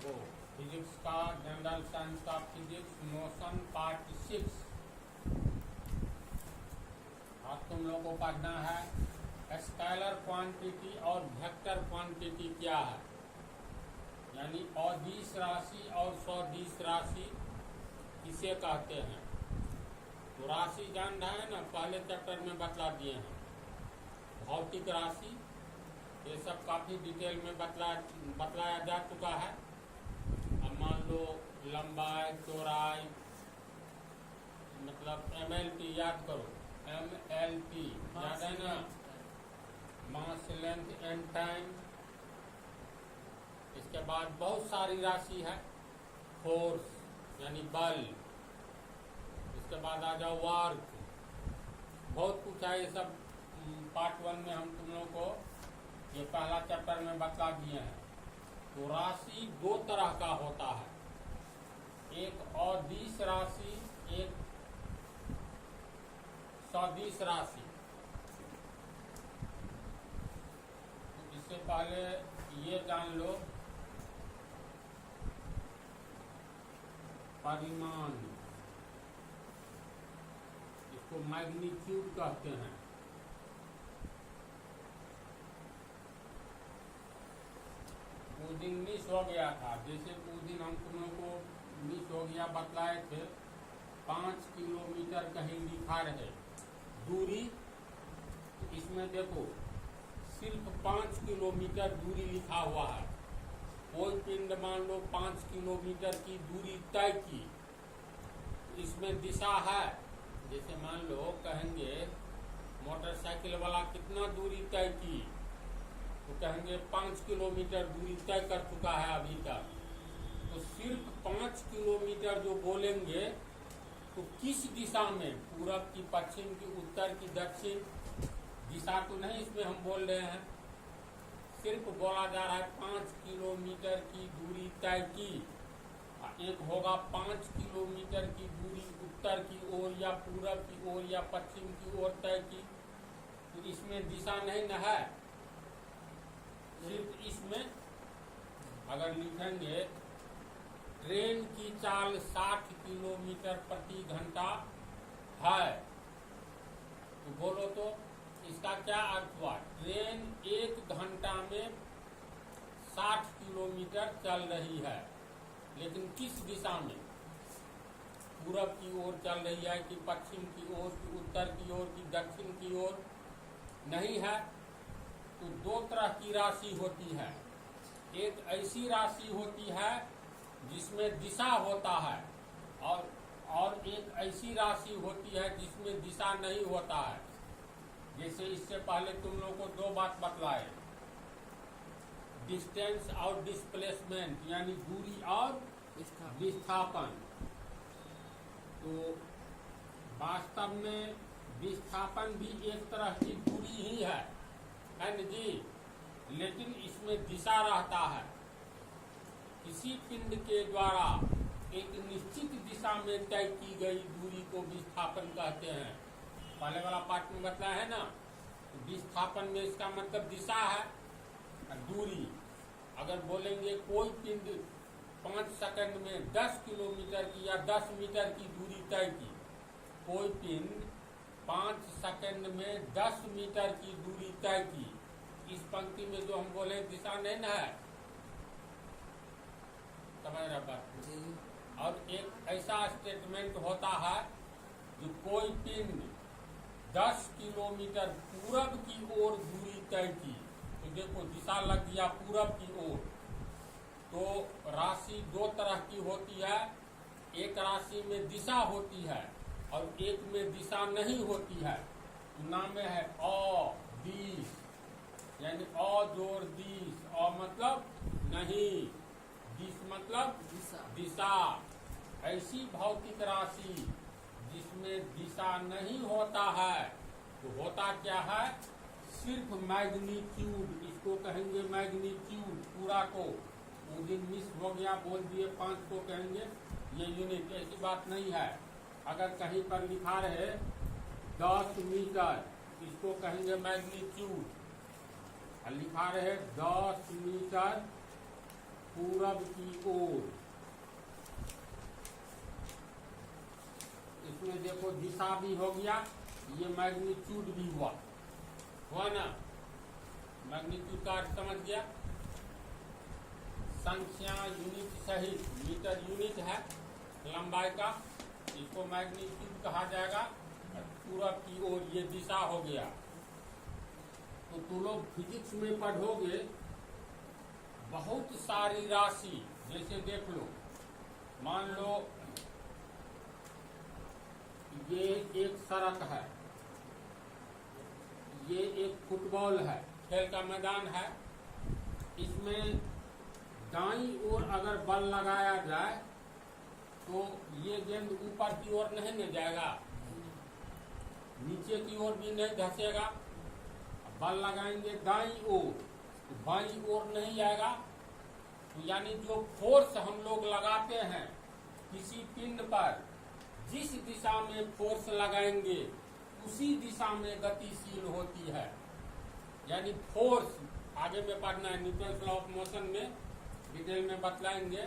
वो फिजिक्स का general science का फिजिक्स मोशन पार्ट 6। आज तुम लोग को पढ़ना है स्केलर क्वांटिटी और वेक्टर क्वांटिटी क्या है, यानी अदिश राशि और सदिश राशि किसे कहते हैं। तो राशि जान रहे हैं ना, पहले चैप्टर में बतला दिए हैं। भौतिक राशि ये सब काफ़ी डिटेल में बतलाया जा चुका है। अब मान लो लंबाई चौड़ाई, मतलब MLT याद करो, MLT याद है ना, मास लेंथ एंड टाइम। इसके बाद बहुत सारी राशि है, फोर्स यानी बल। इसके बाद आ जाओ वर्क, बहुत कुछ है। ये सब पार्ट 1 में हम तुम लोगों को ये पहला चैप्टर में बता दिए हैं। तो राशि दो तरह का होता है, एक अदिश राशि, एक सदिश राशि। तो इससे पहले ये जान लो, परिमाण, इसको मैग्नीट्यूड कहते हैं। उस दिन मिस हो गया था, जैसे उस दिन हम तुम लोग को मिस हो गया, बतलाए थे 5 किलोमीटर कहीं लिखा रहे दूरी। तो इसमें देखो सिर्फ 5 किलोमीटर दूरी लिखा हुआ है। कोई पिंड मान लो 5 किलोमीटर की दूरी तय की, इसमें दिशा है। जैसे मान लो कहेंगे मोटरसाइकिल वाला कितना दूरी तय की, तो कहेंगे 5 किलोमीटर दूरी तय कर चुका है अभी तक। तो सिर्फ 5 किलोमीटर जो बोलेंगे, तो किस दिशा में, पूरब की, पश्चिम की, उत्तर की, दक्षिण, दिशा तो नहीं इसमें हम बोल रहे हैं। सिर्फ बोला जा रहा है 5 किलोमीटर की दूरी तय की। एक होगा 5 किलोमीटर की दूरी उत्तर की ओर या पूरब की ओर या पश्चिम की ओर तय की। तो इसमें दिशा नहीं न है। सिर्फ इसमें अगर लिखेंगे ट्रेन की चाल 60 किलोमीटर प्रति घंटा है, तो बोलो तो इसका क्या अर्थ हुआ। ट्रेन 1 घंटा में 60 किलोमीटर चल रही है, लेकिन किस दिशा में, पूरब की ओर चल रही है कि पश्चिम की ओर कि उत्तर की ओर कि दक्षिण की ओर, नहीं है। तो दो तरह की राशि होती है। एक ऐसी राशि होती है जिसमें दिशा होता है, और एक ऐसी राशि होती है जिसमें दिशा नहीं होता है। जैसे इससे पहले तुम लोगों को दो बात बतलाए, डिस्टेंस और डिस्प्लेसमेंट, यानी दूरी और विस्थापन। तो वास्तव में विस्थापन भी एक तरह की दूरी ही है न जी, लेकिन इसमें दिशा रहता है। किसी पिंड के द्वारा एक निश्चित दिशा में तय की गई दूरी को विस्थापन कहते हैं। पहले वाला पार्ट में बताया है ना, विस्थापन में इसका मतलब दिशा है, दूरी। अगर बोलेंगे कोई पिंड 5 सेकंड में 10 किलोमीटर की या 10 मीटर की दूरी तय की, कोई पिंड 5 सेकंड में 10 मीटर की दूरी तय की, इस पंक्ति में जो हम बोले दिशा नहीं न है, समझ रहे बात। और एक ऐसा स्टेटमेंट होता है जो कोई पिंड 10 किलोमीटर पूरब की ओर दूरी तय की, तो देखो दिशा लग गया पूरब की ओर। तो राशि दो तरह की होती है, एक राशि में दिशा होती है और एक में दिशा नहीं होती है। नाम में है अदिश, यानी अ जोड़ दिश, अ मतलब नहीं, दिश मतलब दिशा। ऐसी भौतिक राशि जिसमें दिशा नहीं होता है, तो होता क्या है, सिर्फ मैग्नीट्यूड, इसको कहेंगे मैग्नीट्यूड पूरा को। उस दिन मिस हो गया, बोल दिए 5 को कहेंगे ये यूनिट, ऐसी बात नहीं है। अगर कहीं पर लिखा रहे 10 मीटर, इसको कहेंगे मैग्नीट्यूड। लिखा रहे 10 मीटर पूरब की ओर। इसमें देखो दिशा भी हो गया, ये मैग्नीट्यूड भी हुआ ना। मैग्नीट्यूड का अर्थ समझ गया। संख्या यूनिट सहित, मीटर यूनिट है लंबाई का, इसको मैग्नीट्यूड कहा जाएगा। पूरब की ओर ये दिशा हो गया। तो तुम लोग फिजिक्स में पढ़ोगे बहुत सारी राशि, जैसे देख लो, मान लो ये एक सड़क है, ये एक फुटबॉल है, खेल का मैदान है। इसमें दाईं ओर अगर बल लगाया जाए तो ये गेंद ऊपर की ओर नहीं न जाएगा, नीचे की ओर भी नहीं धंसेगा। बल लगाएंगे दाईं ओर तो बाईं ओर नहीं आएगा। तो यानी जो फोर्स हम लोग लगाते हैं किसी पिंड पर, जिस दिशा में फोर्स लगाएंगे उसी दिशा में गतिशील होती है। यानी फोर्स आगे में पढ़ना है, न्यूटन्स लॉ ऑफ मोशन में डिटेल में बतलाएंगे।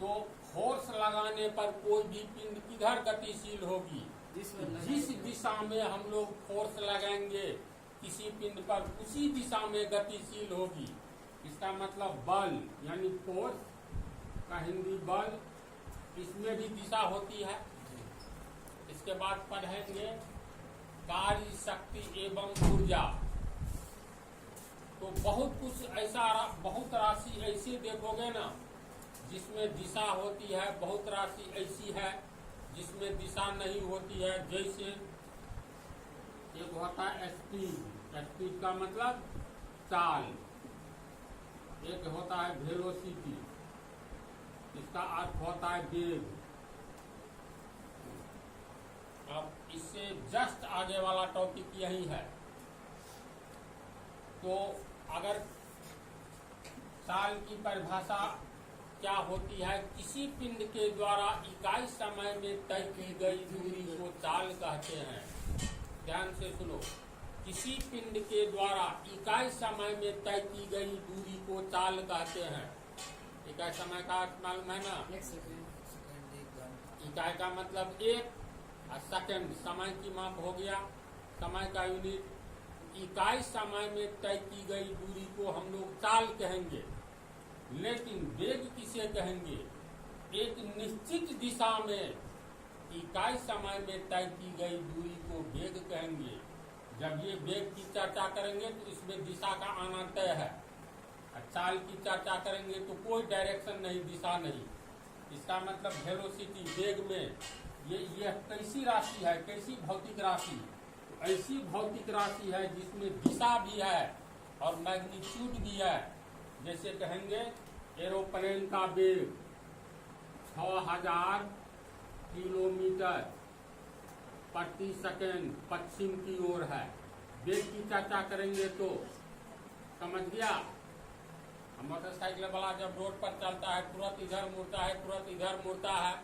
तो फोर्स लगाने पर कोई भी पिंड किधर गतिशील होगी, जिस दिशा में हम लोग फोर्स लगाएंगे किसी पिंड पर उसी दिशा में गतिशील होगी। इसका मतलब बल यानी फोर्स का हिंदी बल, इसमें भी दिशा होती है। इसके बाद पढ़ेंगे कार्य शक्ति एवं ऊर्जा। तो बहुत कुछ ऐसा, बहुत राशि ऐसी देखोगे ना जिसमें दिशा होती है, बहुत राशि ऐसी है जिसमें दिशा नहीं होती है। जैसे एक होता है स्पीड, स्पीड का मतलब चाल, एक होता है वेलोसिटी, इसका अर्थ होता है वेग। अब इससे जस्ट आगे वाला टॉपिक यही है। तो अगर चाल की परिभाषा क्या होती है, किसी पिंड के द्वारा इकाई समय में तय की गई दूरी को चाल कहते हैं। ध्यान से सुनो, किसी पिंड के द्वारा इकाई समय में तय की गई दूरी को चाल कहते हैं। इकाई समय का अर्थ मालूम है ना, इकाई का मतलब एक, और सेकंड समय की माप हो गया, समय का यूनिट। इकाई समय में तय की गई दूरी को हम लोग चाल कहेंगे। लेकिन वेग किसे कहेंगे, एक निश्चित दिशा में इकाई समय में तय की गई दूरी को वेग कहेंगे। जब ये वेग की चर्चा करेंगे तो इसमें दिशा का आना तय है। चाल की चर्चा करेंगे तो कोई डायरेक्शन नहीं, दिशा नहीं। इसका मतलब वेलोसिटी, वेग में ये कैसी राशि है, कैसी भौतिक राशि, तो ऐसी भौतिक राशि है जिसमें दिशा भी है और मैग्नीट्यूड भी है। जैसे कहेंगे एरोप्लेन का वेग 6000 किलोमीटर प्रति सेकंड पश्चिम की ओर है। वेग की चर्चा करेंगे तो समझ गया। मोटरसाइकिल वाला जब रोड पर चलता है तुरंत इधर मुड़ता है, तुरंत इधर मुड़ता है,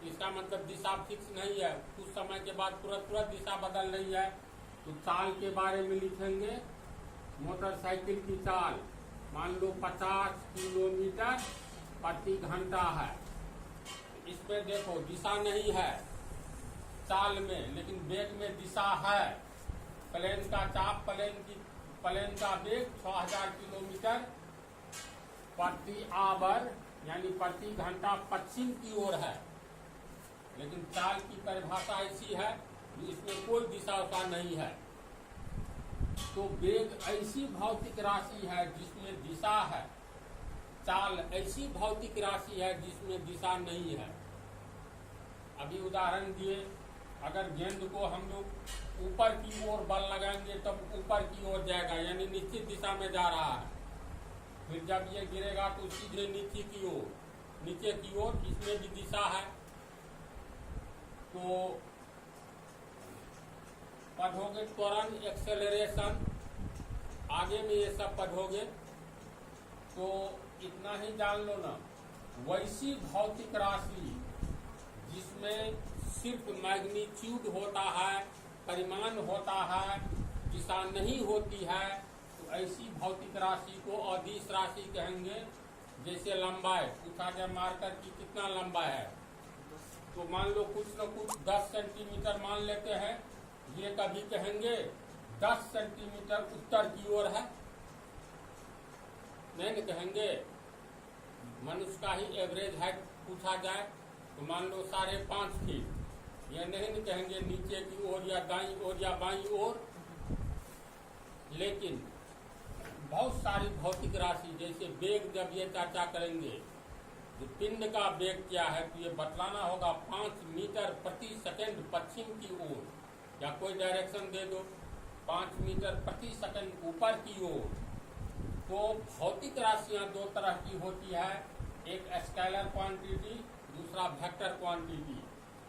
इसका मतलब दिशा फिक्स नहीं है। कुछ समय के बाद तुरंत दिशा बदल रही है। तो चाल के बारे में लिखेंगे, मोटरसाइकिल की चाल मान लो 50 किलोमीटर प्रति घंटा है। इसमें देखो दिशा नहीं है चाल में, लेकिन वेग में दिशा है। प्लेन का चाप, प्लेन का वेग 6000 किलोमीटर प्रति आवर यानी प्रति घंटा पश्चिम की ओर है। लेकिन चाल की परिभाषा ऐसी है कि इसमें कोई दिशा का नहीं है। तो वेग ऐसी भौतिक राशि है जिसमें दिशा है, चाल ऐसी भौतिक राशि है जिसमें दिशा नहीं है। अभी उदाहरण दिए, अगर गेंद को हम लोग ऊपर की ओर बल लगाएंगे तब ऊपर की ओर जाएगा, यानी निश्चित दिशा में जा रहा है। फिर जब ये गिरेगा तो सीधे नीचे की ओर, इसमें भी दिशा है। तो पढ़ोगे त्वरण, एक्सेलरेशन, आगे में ये सब पढ़ोगे तो इतना ही जान लो ना। वैसी भौतिक राशि जिसमें सिर्फ मैग्नीट्यूड होता है, परिमाण होता है, दिशा नहीं होती है, तो तो ऐसी भौतिक राशि को अदिश राशि कहेंगे। जैसे लंबाई पूछा जाए मार्कर की कितना लंबा है, तो मान लो कुछ न कुछ 10 सेंटीमीटर मान लेते हैं, ये कभी कहेंगे 10 सेंटीमीटर उत्तर की ओर है, नहीं न कहेंगे। मनुष्य का ही एवरेज हाइट पूछा जाए तो मान लो 5.5 फीट, यह नहीं न कहेंगे नीचे की ओर या दाईं ओर या बाईं ओर। लेकिन बहुत सारी भौतिक राशि जैसे वेग, जब ये चर्चा करेंगे जो पिंड का वेग क्या है, तो ये बतलाना होगा 5 मीटर प्रति सेकंड पश्चिम की ओर, या कोई डायरेक्शन दे दो 5 मीटर प्रति सेकंड ऊपर की ओर। तो भौतिक राशियां दो तरह की होती है, एक स्केलर क्वांटिटी, दूसरा वेक्टर क्वांटिटी।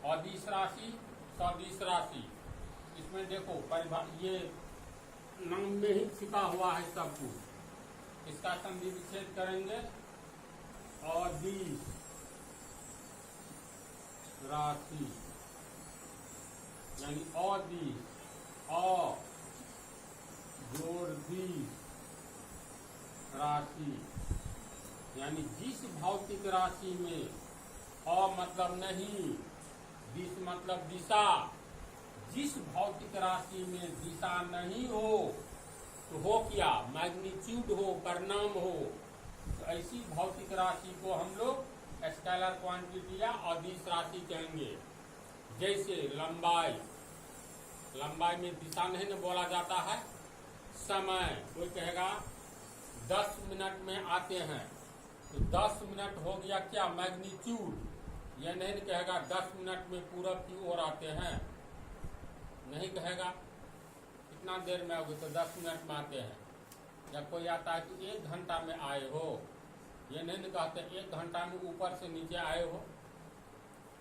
अदिश राशि, सदिश राशि। इसमें देखो ये नाम में ही छिपा हुआ है सब कुछ। इसका संधि विच्छेद करेंगे, अदिश राशि यानी अदिश, अ जोड़ दिश राशि, यानी जिस भौतिक राशि में अ मतलब नहीं, दिश मतलब दिशा, जिस भौतिक राशि में दिशा नहीं हो तो हो क्या, मैग्नीट्यूड हो, परिणाम हो, तो ऐसी भौतिक राशि को हम लोग स्केलर क्वांटिटी या अदिश राशि कहेंगे। जैसे लंबाई, लंबाई में दिशा नहीं न बोला जाता है। समय, कोई कहेगा 10 मिनट में आते हैं, तो 10 मिनट हो गया क्या, मैग्नीट्यूड। यह नहीं न कहेगा 10 मिनट में पूरब की ओर आते हैं, नहीं कहेगा। कितना देर में आओगे, तो 10 मिनट में आते हैं। जब कोई आता है कि 1 घंटा में आए हो, ये नहीं न कहते 1 घंटा में ऊपर से नीचे आए हो।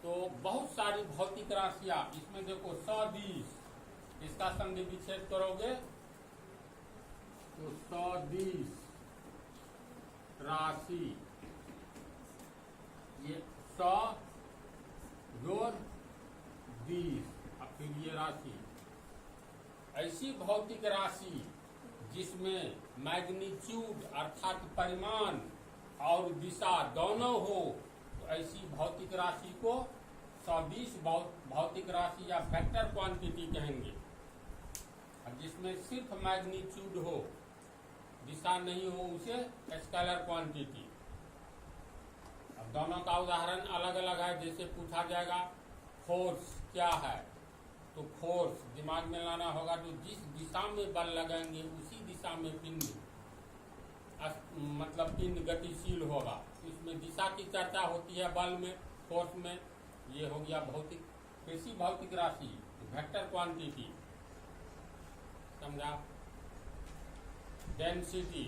तो बहुत सारी भौतिक राशियां, इसमें देखो सदिश, इसका संधि विच्छेद करोगे तो सदिश राशि, ये स जोड़ दिश, अब फिर ये राशि। ऐसी भौतिक राशि जिसमें मैग्नीट्यूड अर्थात परिमाण और दिशा दोनों हो, तो ऐसी भौतिक राशि को सदिश भौतिक राशि या वेक्टर क्वांटिटी कहेंगे। और जिसमें सिर्फ मैग्नीट्यूड हो, दिशा नहीं हो, उसे स्केलर क्वांटिटी। अब दोनों का उदाहरण अलग अलग है। जैसे पूछा जाएगा फोर्स क्या है, तो फोर्स दिमाग में लाना होगा, जो जिस दिशा में बल लगाएंगे उसी दिशा में पिंड मतलब पिंड गतिशील होगा। इसमें दिशा की चर्चा होती है बल में, फोर्स में। ये हो गया भौतिक, कैसी भौतिक राशि, वेक्टर क्वांटिटी, समझा। डेंसिटी,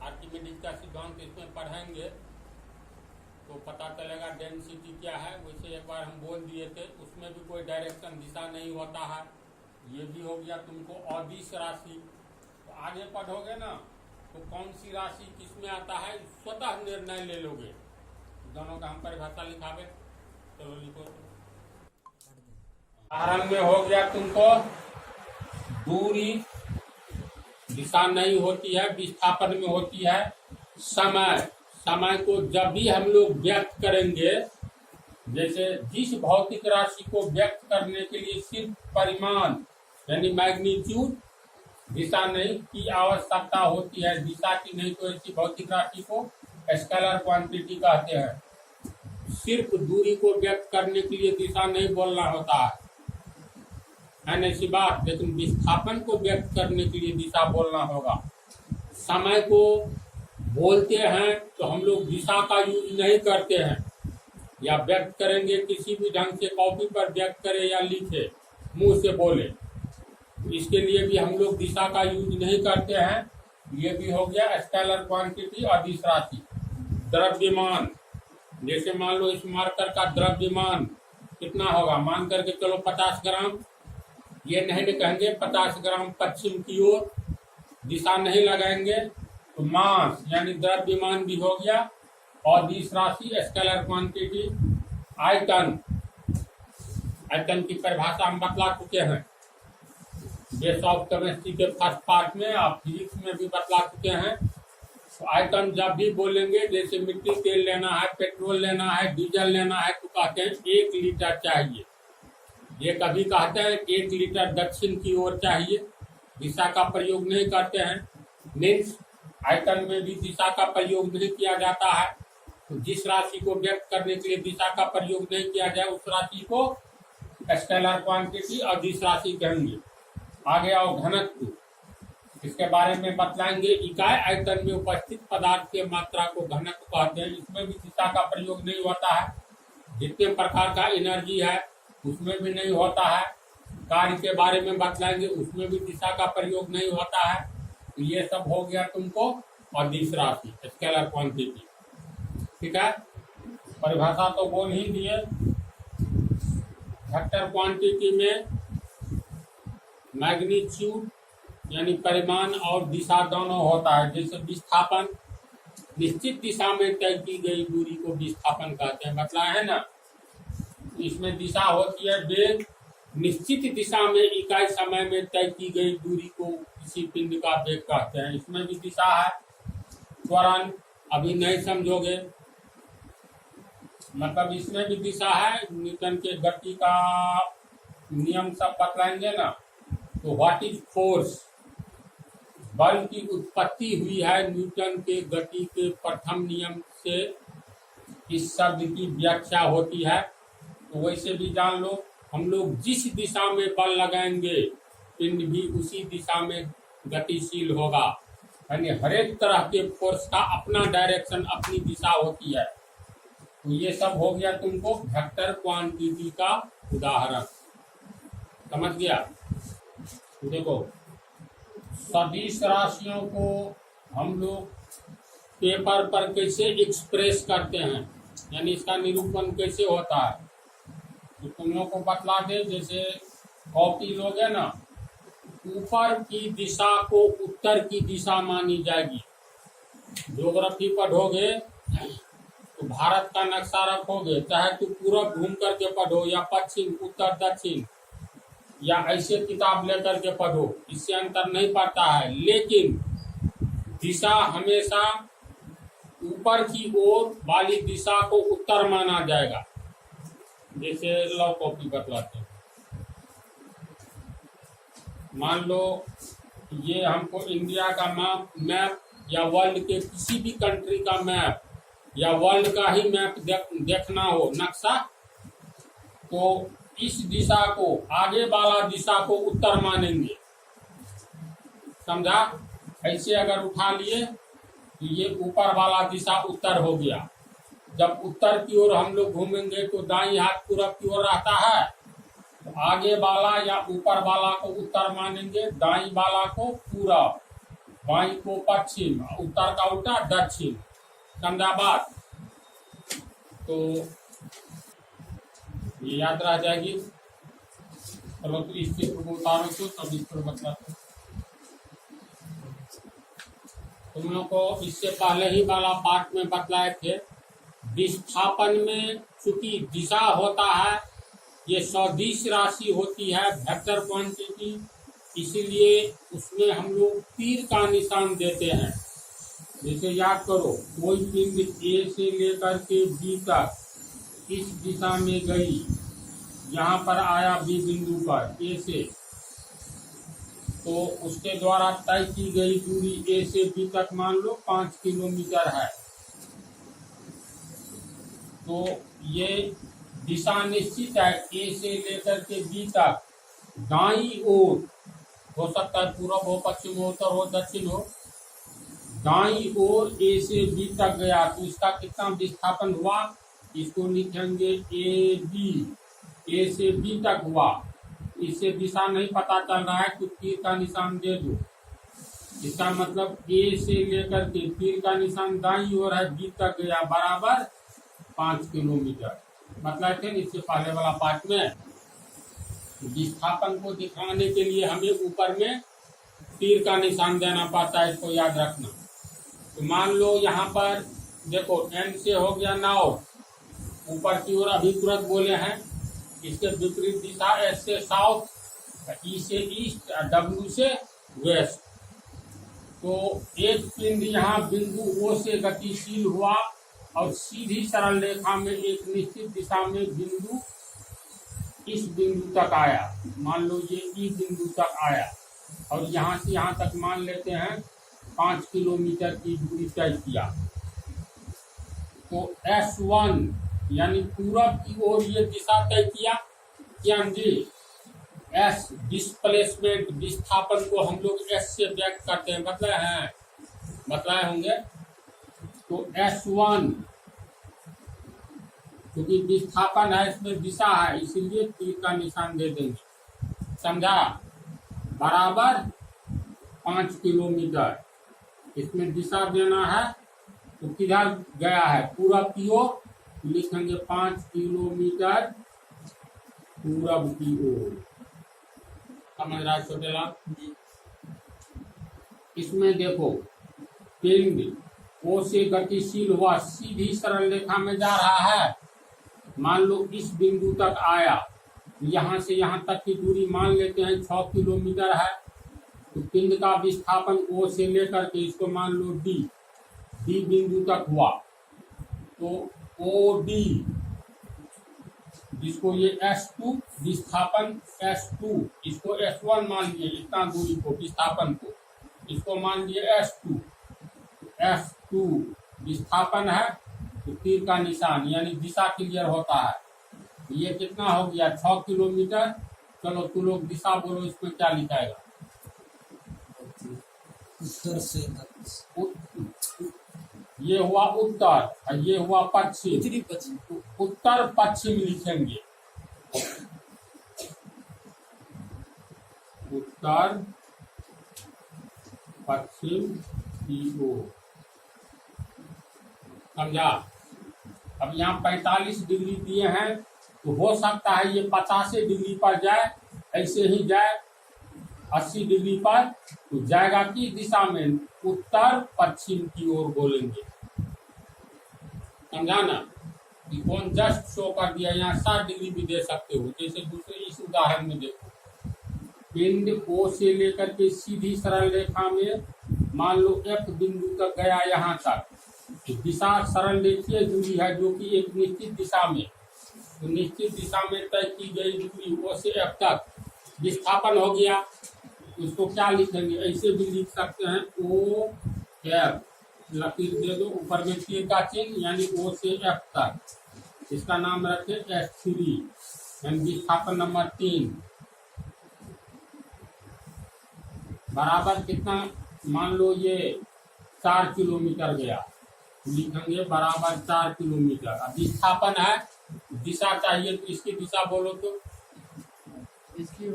आर्किमिडीज का सिद्धांत इसमें पढ़ेंगे तो पता चलेगा डेंसिटी क्या है। वैसे एक बार हम बोल दिए थे, उसमें भी कोई डायरेक्शन दिशा नहीं होता है। ये भी हो गया तुमको अदिश राशि। तो आगे पढ़ोगे ना, तो कौन सी राशि किसमें आता है स्वतः निर्णय ले लोगे। दोनों का हम परिभाषा लिखावे, चलो लिखो। उदाहरण में हो गया तुमको दूरी, दिशा नहीं होती है, विस्थापन में होती है। समय, समय को जब भी हम लोग व्यक्त करेंगे, जैसे जिस भौतिक राशि को व्यक्त करने के लिए सिर्फ परिमाण यानी मैग्नीट्यूड, दिशा नहीं की आवश्यकता होती है, दिशा की नहीं, तो ऐसी भौतिक राशि को स्केलर क्वांटिटी कहते हैं। सिर्फ दूरी को व्यक्त करने के लिए दिशा नहीं बोलना होता है ऐसी बात, लेकिन विस्थापन को व्यक्त करने के लिए दिशा बोलना होगा। समय को बोलते हैं तो हम लोग दिशा का यूज नहीं करते हैं, या व्यक्त करेंगे किसी भी ढंग से, कॉपी पर व्यक्त करें या लिखे, मुंह से बोले, इसके लिए भी हम लोग दिशा का यूज नहीं करते हैं। ये भी हो गया स्केलर क्वांटिटी, अदिश राशि। द्रव्यमान, जैसे मान लो इस मार्कर का द्रव्यमान कितना होगा, मान करके चलो 50 ग्राम। ये नहीं कहेंगे 50 ग्राम पश्चिम की ओर, दिशा नहीं लगाएंगे, तो मास यानी द्रव्यमान भी हो गया। और अदिश राशि स्केलर क्वांटिटी। आयतन, आयतन की परिभाषा हम बतला चुके हैं। बेस ऑफ केमिस्ट्री के फर्स्ट पार्ट में, आप फिजिक्स में भी बतला चुके हैं। तो आइटम जब भी बोलेंगे, जैसे मिट्टी तेल लेना है, पेट्रोल लेना है, डीजल लेना है, तो कहते हैं 1 लीटर चाहिए। ये कभी कहते हैं 1 लीटर दक्षिण की ओर चाहिए, दिशा का प्रयोग नहीं करते हैं। मीन्स आयतन में भी दिशा का प्रयोग नहीं किया जाता है। तो जिस राशि को व्यक्त करने के लिए दिशा का प्रयोग नहीं किया जाए, उस राशि को स्केलर क्वांटिटी और जिस राशि कहेंगे। आगे आओ घनत्व, इसके बारे में बतलाएंगे। इकाई आयतन में उपस्थित पदार्थ के मात्रा को घनत्व कहते हैं। इसमें भी दिशा का प्रयोग नहीं होता है। जितने प्रकार का एनर्जी है उसमें भी नहीं होता है। कार्य के बारे में बतलाएंगे, उसमें भी दिशा का प्रयोग नहीं होता है। तो ये सब हो गया तुमको। और दिश राशि स्केलर क्वांटिटी, ठीक है। परिभाषा तो बोल ही दिए। वेक्टर क्वांटिटी में मैग्नीट्यूड यानी परिमाण और दिशा दोनों होता है। जैसे विस्थापन, निश्चित दिशा में तय की गई दूरी को विस्थापन कहते हैं, बतलाया है ना। इसमें दिशा होती है वेग, निश्चित दिशा में इकाई समय में तय की गई दूरी को किसी पिंड का वेग कहते हैं। इसमें भी दिशा है। त्वरण अभी नहीं समझोगे, मतलब इसमें भी दिशा है। न्यूटन के गति का नियम सब बतलाएंगे ना। तो व्हाट इज फोर्स, बल की उत्पत्ति हुई है न्यूटन के गति के प्रथम नियम से। इस शब्द की व्याख्या होती है। तो वैसे भी जान लो, हम लोग जिस दिशा में बल लगाएंगे पिंड भी उसी दिशा में गतिशील होगा। यानी हर एक तरह के फोर्स का अपना डायरेक्शन, अपनी दिशा होती है। तो ये सब हो गया तुमको वेक्टर क्वांटिटी का उदाहरण, समझ गया। देखो, सदिश राशियों को हम लोग पेपर पर कैसे एक्सप्रेस करते हैं, यानी इसका निरूपण कैसे होता है, तो तुम लोग को बतला दे। जैसे कॉपी लोगे ना, ऊपर की दिशा को उत्तर की दिशा मानी जाएगी। ज्योग्राफी पढ़ोगे तो भारत का नक्शा रखोगे, चाहे तू पूरब घूम करके पढ़ो या पश्चिम, उत्तर, दक्षिण, या ऐसे किताब लेकर के पढ़ो, इससे अंतर नहीं पड़ता है। लेकिन दिशा हमेशा ऊपर की ओर वाली दिशा को उत्तर माना जाएगा। जैसे लो कॉपी बतलाते हैं। मान लो ये हमको इंडिया का मैप या वर्ल्ड के किसी भी कंट्री का मैप या वर्ल्ड का ही मैप देखना हो, नक्शा, तो इस दिशा को, आगे वाला दिशा को उत्तर मानेंगे, समझा। ऐसे अगर उठा लिए तो ये ऊपर वाला दिशा उत्तर हो गया। जब उत्तर की ओर हम लोग घूमेंगे तो दाईं हाथ पूरब की ओर रहता है, तो आगे वाला या ऊपर वाला को उत्तर मानेंगे, दाईं वाला को पूरब, बाईं को पश्चिम, उत्तर का उल्टा दक्षिण, समझा बात। तो ये याद रह जाएगी। चलो तो इस चित्र को उतारो तो तब इस पर बतलाते। तुम लोग को इससे पहले ही वाला पार्ट में बतलाए थे। विस्थापन में चूंकि दिशा होता है, ये सदिश राशि होती है वेक्टर क्वांटिटी, इसीलिए उसमें हम लोग तीर का निशान देते हैं। जैसे याद करो, कोई पिंड ए से लेकर के बी तक इस दिशा में गई, यहाँ पर आया बी बिंदु पर ए से, तो उसके द्वारा तय की गई दूरी ए से बी तक मान लो 5 किलोमीटर है। तो ये दिशा निश्चित है, ए से लेकर के बी तक दाईं ओर, हो सकता है पूरब हो, पश्चिम हो, उत्तर हो, दक्षिण हो, दाईं ओर ए से बी तक गया, तो इसका कितना विस्थापन हुआ, इसको लिखेंगे ए बी। ए से बी तक हुआ, इससे दिशा नहीं पता चल रहा है तो तीर का निशान दे दो। इसका मतलब ए से लेकर के तीर का निशान दाईं ओर है, बी तक गया, बराबर 5 किलोमीटर। मतलब थे इससे पहले वाला पार्ट में। विस्थापन को दिखाने के लिए हमें ऊपर में तीर का निशान देना पड़ता है, इसको याद रखना। तो मान लो यहाँ पर देखो, एन से हो गया नॉर्थ, ऊपर की ओर अभी तुरंत बोले हैं। इसके विपरीत दिशा एस से साउथ, ई से ईस्ट और डब्ल्यू से वेस्ट। तो एक पिंड यहाँ बिंदु ओ से गतिशील हुआ और सीधी सरल रेखा में एक निश्चित दिशा में बिंदु इस बिंदु तक आया। मान लो ये ई बिंदु तक आया और यहाँ से यहाँ तक मान लेते हैं 5 किलोमीटर की दूरी तय किया। तो S1 यानी पूरब की ओर ये दिशा तय किया क्या जी। एस डिस्प्लेसमेंट विस्थापन को हम लोग एस से व्यक्त करते हैं, बताए होंगे। तो S1 क्योंकि विस्थापन है इसमें दिशा है इसीलिए तीर का निशान दे देंगे, समझा। बराबर 5 किलोमीटर इसमें दिशा देना है। तो किधर गया है पूरब की ओर, लिखेंगे 5 किलोमीटर पूरब की ओर। समझ रहा है छोटे लाल। इसमें देखो पिंड ओ से गतिशील हुआ सीधी सरल रेखा में जा रहा है। मान लो इस बिंदु तक आया, यहाँ से यहाँ तक की दूरी मान लेते हैं 6 किलोमीटर है। तो पिंड का विस्थापन ओ से लेकर के इसको मान लो डी बिंदु तक हुआ। तो ओ डी जिसको ये S2 विस्थापन S2, इसको S1 मान लिए, इतना दूरी को विस्थापन को, इसको मान लिए S2 विस्थापन है। तो तीर का निशान यानी दिशा क्लियर होता है। ये कितना हो गया 6 किलोमीटर। चलो तुम लोग दिशा बोलो, इसमें क्या लिखाएगा। उत्तर से ये हुआ उत्तर और ये हुआ पश्चिम। उत्तर पश्चिम लिखेंगे, उत्तर पश्चिम की ओर, समझा। अब यहाँ 45 डिग्री दिए हैं तो हो सकता है ये 50 डिग्री पर जाए, ऐसे ही जाए 80 डिग्री पर, तो जाएगा की दिशा में उत्तर पश्चिम की ओर बोलेंगे, समझा ना। कौन जस्ट शो कर दिया, यहाँ 60 डिग्री भी दे सकते हो। जैसे दूसरे इस उदाहरण में देखो, पिंड ओ से लेकर के सीधी सरल रेखा में मान लो F बिंदु तक गया यहाँ तक। तो दिशा सरल रेखीय दूरी है जो कि एक निश्चित दिशा में, तो निश्चित दिशा में तय की गई दूरी O से F तक विस्थापन हो गया। उसको क्या लिखेंगे, ऐसे भी लिख सकते हैं O F, लकीर दे दो ऊपर में तीर का चिन्ह, यानी O से F तक। इसका नाम रखे S3 यानी विस्थापन नंबर 3 बराबर कितना, मान लो ये 4 किलोमीटर गया, लिखेंगे बराबर 4 किलोमीटर। अब विस्थापन है, दिशा चाहिए तो इसकी दिशा बोलो, तो इसकी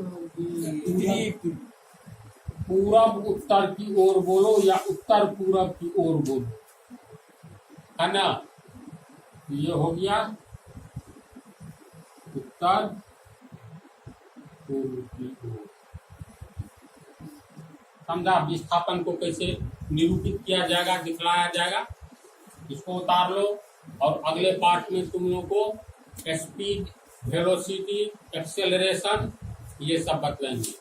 पूरब उत्तर की ओर बोलो या उत्तर पूरब की ओर बोलो, है ना। ये हो गया उत्तर पूर्व की ओर, समझा। विस्थापन को कैसे निरूपित किया जाएगा, दिखलाया जाएगा, इसको उतार लो। और अगले पार्ट में तुम लोग को स्पीड, वेलोसिटी, एक्सेलरेशन ये सब बतलाएंगे।